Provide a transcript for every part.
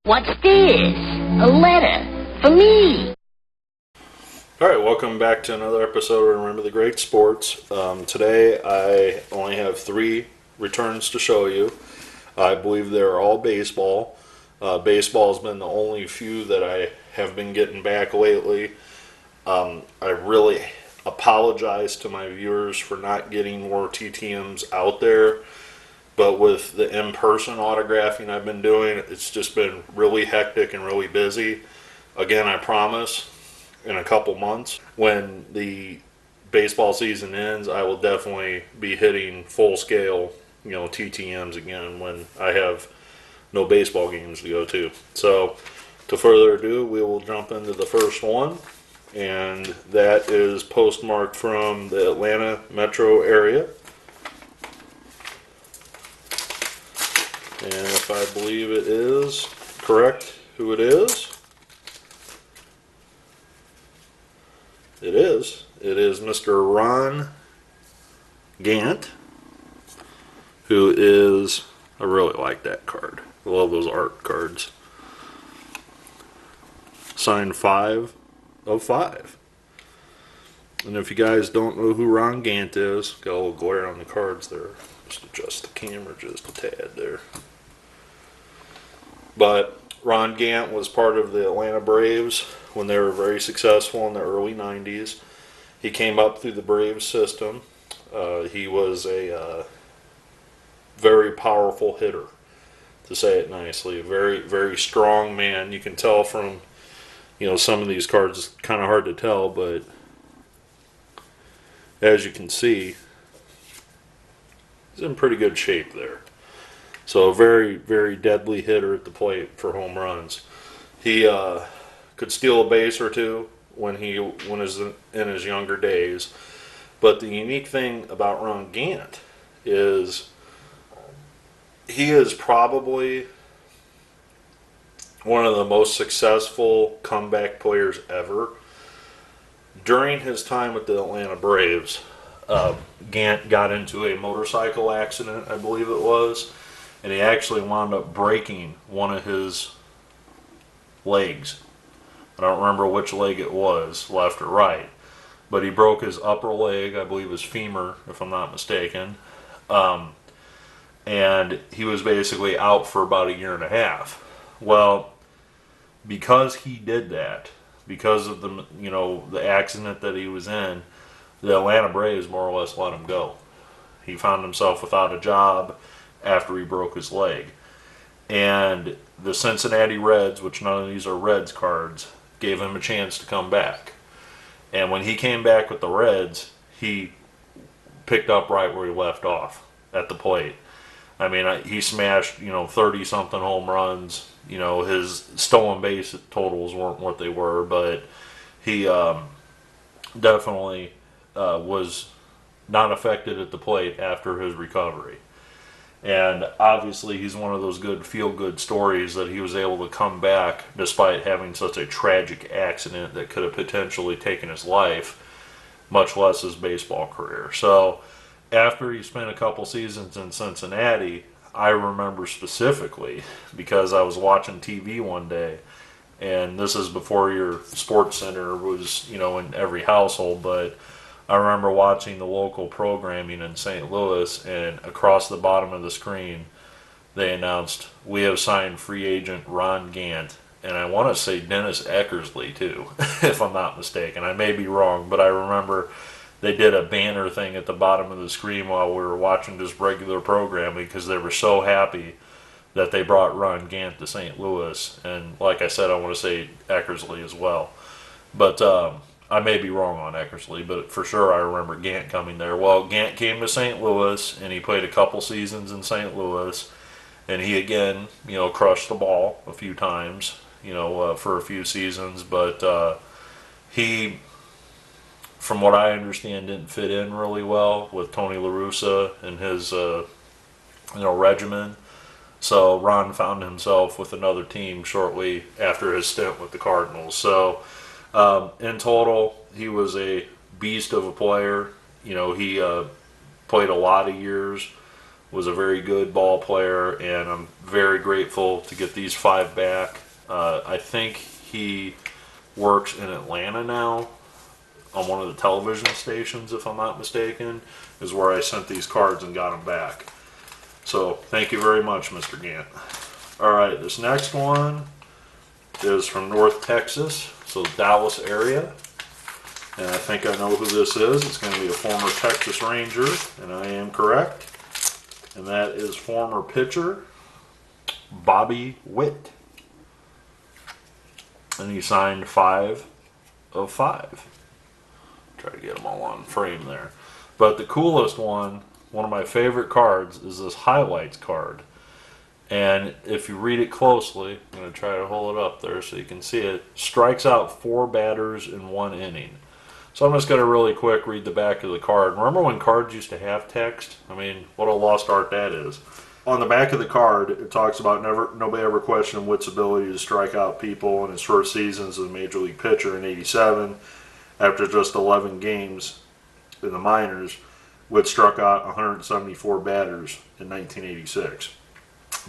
What's this? A letter for me. Alright, welcome back to another episode of Remember the Great Sports. Today I only have 3 returns to show you. I believe they're all baseball. Baseball has been the only few that I have been getting back lately. I really apologize to my viewers for not getting more TTMs out there. But with the in-person autographing I've been doing, it's just been really hectic and really busy. Again, I promise, in a couple months, when the baseball season ends, I will definitely be hitting full-scale, TTMs again when I have no baseball games to go to. So, to further ado, we will jump into the first one, and that is postmarked from the Atlanta metro area. And if I believe it is correct who it is, it is. It is Mr. Ron Gant, who is, I really like that card. I love those art cards. Signed 5 of 5. And if you guys don't know who Ron Gant is, got a little glare on the cards there. Just adjust the camera just a tad there. But Ron Gant was part of the Atlanta Braves when they were very successful in the early 90s. He came up through the Braves system. He was a very powerful hitter, to say it nicely. A very, very strong man. You can tell from, some of these cards, it's kind of hard to tell, but as you can see, he's in pretty good shape there. So a very, very deadly hitter at the plate for home runs. He could steal a base or two when he was in his younger days. But the unique thing about Ron Gant is he is probably one of the most successful comeback players ever. During his time with the Atlanta Braves, Gant got into a motorcycle accident, I believe it was, and he actually wound up breaking one of his legs. I don't remember which leg it was, left or right, but he broke his upper leg, I believe his femur, if I'm not mistaken, and he was basically out for about 1.5 years. Well, because he did that, because of the accident that he was in, the Atlanta Braves more or less let him go. He found himself without a job after he broke his leg. And the Cincinnati Reds, which none of these are Reds cards, gave him a chance to come back. And when he came back with the Reds, he picked up right where he left off, at the plate. I mean, he smashed, 30-something home runs. His stolen base totals weren't what they were, but he definitely was not affected at the plate after his recovery. And obviously he's one of those good feel-good stories that he was able to come back despite having such a tragic accident that could have potentially taken his life, much less his baseball career. So after he spent a couple seasons in Cincinnati, I remember specifically because I was watching TV one day, and this is before your sports center was, in every household, but I remember watching the local programming in St. Louis, and across the bottom of the screen, they announced, "We have signed free agent Ron Gant." And I want to say Dennis Eckersley, too, if I'm not mistaken. I may be wrong, but I remember they did a banner thing at the bottom of the screen while we were watching just regular programming because they were so happy that they brought Ron Gant to St. Louis. And like I said, I want to say Eckersley as well. But I may be wrong on Eckersley, but for sure I remember Gant coming there. Well, Gant came to St. Louis, and he played a couple seasons in St. Louis, and he again, crushed the ball a few times, for a few seasons, but he, from what I understand, didn't fit in really well with Tony La Russa and his, regimen. So Ron found himself with another team shortly after his stint with the Cardinals. So in total, he was a beast of a player. He played a lot of years was a very good ball player, and I'm very grateful to get these 5 back. I think he works in Atlanta now on one of the television stations, if I'm not mistaken, is where I sent these cards and got them back. So thank you very much, Mr. Gant. All right, this next one is from North Texas, so Dallas area. And I think I know who this is. It's going to be a former Texas Ranger, and I am correct. And that is former pitcher Bobby Witt. And he signed 5 of 5. Try to get them all on frame there. But the coolest one of my favorite cards, is this highlights card. And if you read it closely, I'm going to try to hold it up there so you can see it. Strikes out 4 batters in 1 inning. So I'm just going to really quick read the back of the card. Remember when cards used to have text? I mean, what a lost art that is. On the back of the card, it talks about nobody ever questioned Witt's ability to strike out people in his first season as a major league pitcher in '87. After just 11 games in the minors, Witt struck out 174 batters in 1986.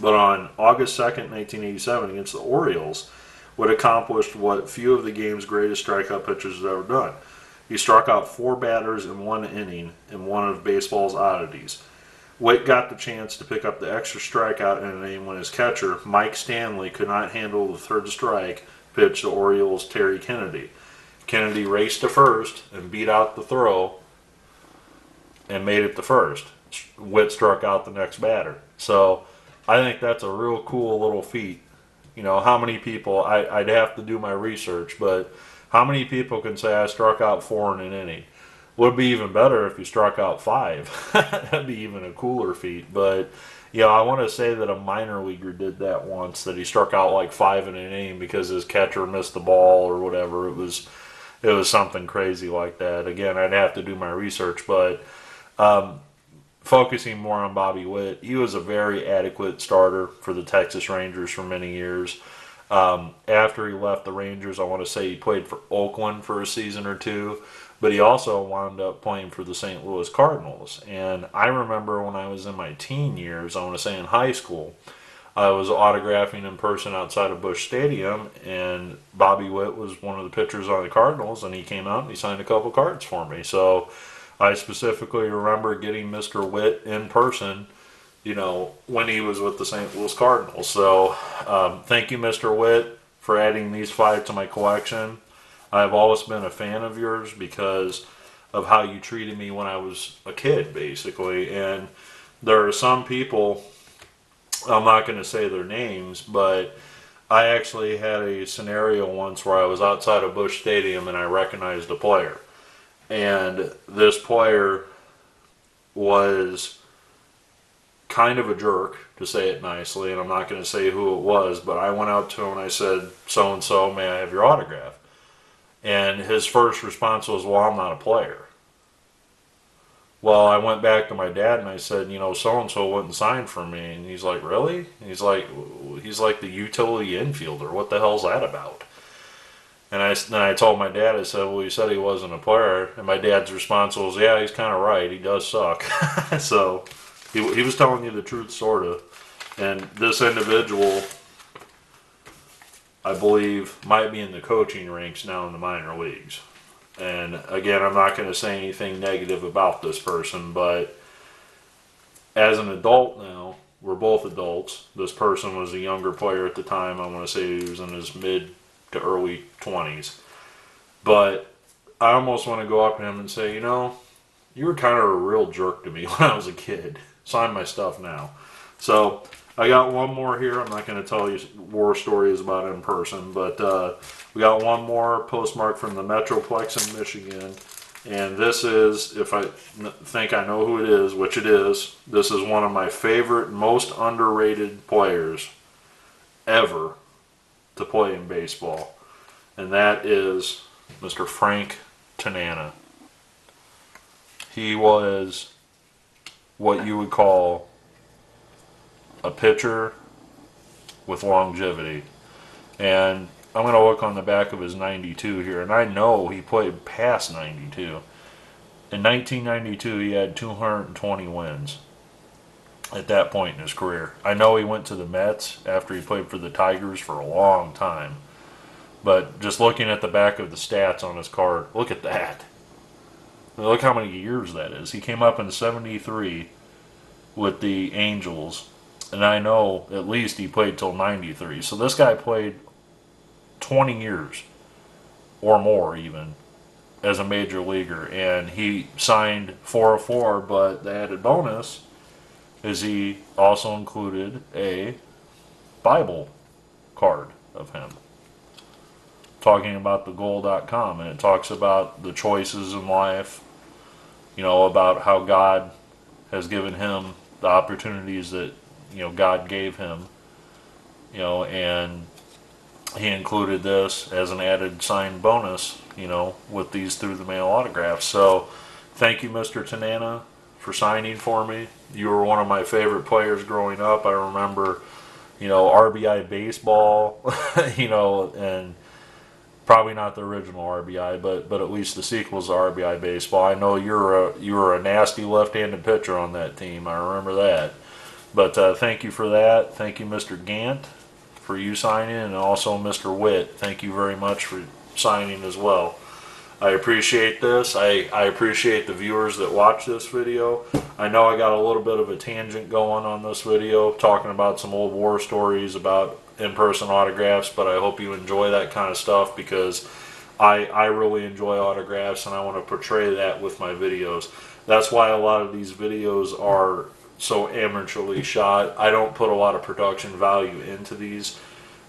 But on August 2nd, 1987, against the Orioles, Witt accomplished what few of the game's greatest strikeout pitchers have ever done. He struck out 4 batters in 1 inning in one of baseball's oddities. Witt got the chance to pick up the extra strikeout in an inning when his catcher, Mike Stanley, could not handle the third strike pitch to Orioles' Terry Kennedy. Kennedy raced to first and beat out the throw and made it to first. Witt struck out the next batter. So I think that's a real cool little feat. You know, how many people, I'd have to do my research, but how many people can say I struck out 4 in an inning? Would be even better if you struck out 5. That'd be even a cooler feat. But, you know, I want to say that a minor leaguer did that once, that he struck out like 5 in an inning because his catcher missed the ball or whatever. It was something crazy like that. Again, I'd have to do my research, but focusing more on Bobby Witt, he was a very adequate starter for the Texas Rangers for many years. After he left the Rangers, I want to say he played for Oakland for a season or 2, but he also wound up playing for the St. Louis Cardinals. And I remember when I was in my teen years, I want to say in high school, I was autographing in person outside of Busch Stadium, and Bobby Witt was one of the pitchers on the Cardinals, and he came out and he signed a couple cards for me. So I specifically remember getting Mr. Witt in person, you know, when he was with the St. Louis Cardinals. So thank you, Mr. Witt, for adding these 5 to my collection. I've always been a fan of yours because of how you treated me when I was a kid, basically. And there are some people, I'm not going to say their names, but I actually had a scenario once where I was outside of Busch Stadium and I recognized a player. And this player was kind of a jerk, to say it nicely, and I'm not going to say who it was, but I went out to him and I said, "So-and-so, may I have your autograph?" And his first response was, "Well, I'm not a player." Well, I went back to my dad and I said, "You know, so-and-so wouldn't sign for me." And he's like, "Really?" And he's like the utility infielder. What the hell's that about? And I told my dad, I said, "Well, he said he wasn't a player." And my dad's response was, "Yeah, he's kind of right. He does suck." So he was telling you the truth, sort of. And this individual, I believe, might be in the coaching ranks now in the minor leagues. And again, I'm not going to say anything negative about this person, but as an adult now, we're both adults. This person was a younger player at the time. I want to say he was in his mid to early 20s. But I almost want to go up to him and say, "You know, you were kind of a real jerk to me when I was a kid. Sign my stuff now." So I got one more here. I'm not going to tell you war stories about it in person, but we got one more postmarked from the Metroplex in Michigan. And this is, if I think I know who it is, which it is, this is one of my favorite, most underrated players ever to play in baseball. And that is Mr. Frank Tanana. He was what you would call a pitcher with longevity. And I'm going to look on the back of his 92 here, and I know he played past 92. In 1992, he had 220 wins. at that point in his career. I know he went to the Mets after he played for the Tigers for a long time. But just looking at the back of the stats on his card, look at that. Look how many years that is. He came up in 73 with the Angels, and I know at least he played till 93. So this guy played 20 years or more even as a major leaguer, and he signed 404, but the added bonus is he also included a Bible card of him talking about the goal.com, and it talks about the choices in life, you know, about how God has given him the opportunities that, you know, God gave him, you know, and he included this as an added signed bonus, you know, with these through the mail autographs. So thank you, Mr. Tanana, for signing for me. You were one of my favorite players growing up. I remember, you know, RBI baseball, you know, and probably not the original RBI, but at least the sequels to RBI baseball. I know you were a nasty left-handed pitcher on that team. I remember that. But thank you for that. Thank you, Mr. Gant, for you signing, and also Mr. Witt. Thank you very much for signing as well. I appreciate this. I appreciate the viewers that watch this video. I know I got a little bit of a tangent going on this video, talking about some old war stories about in-person autographs, but I hope you enjoy that kind of stuff, because I really enjoy autographs, and I want to portray that with my videos. That's why a lot of these videos are so amateurly shot. I don't put a lot of production value into these,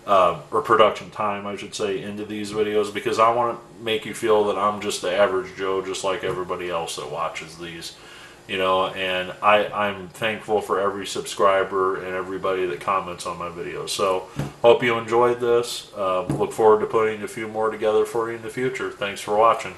or production time, I should say, into these videos, because I want to make you feel that I'm just the average Joe, just like everybody else that watches these. You know, and I'm thankful for every subscriber and everybody that comments on my videos. So, hope you enjoyed this. Look forward to putting a few more together for you in the future. Thanks for watching.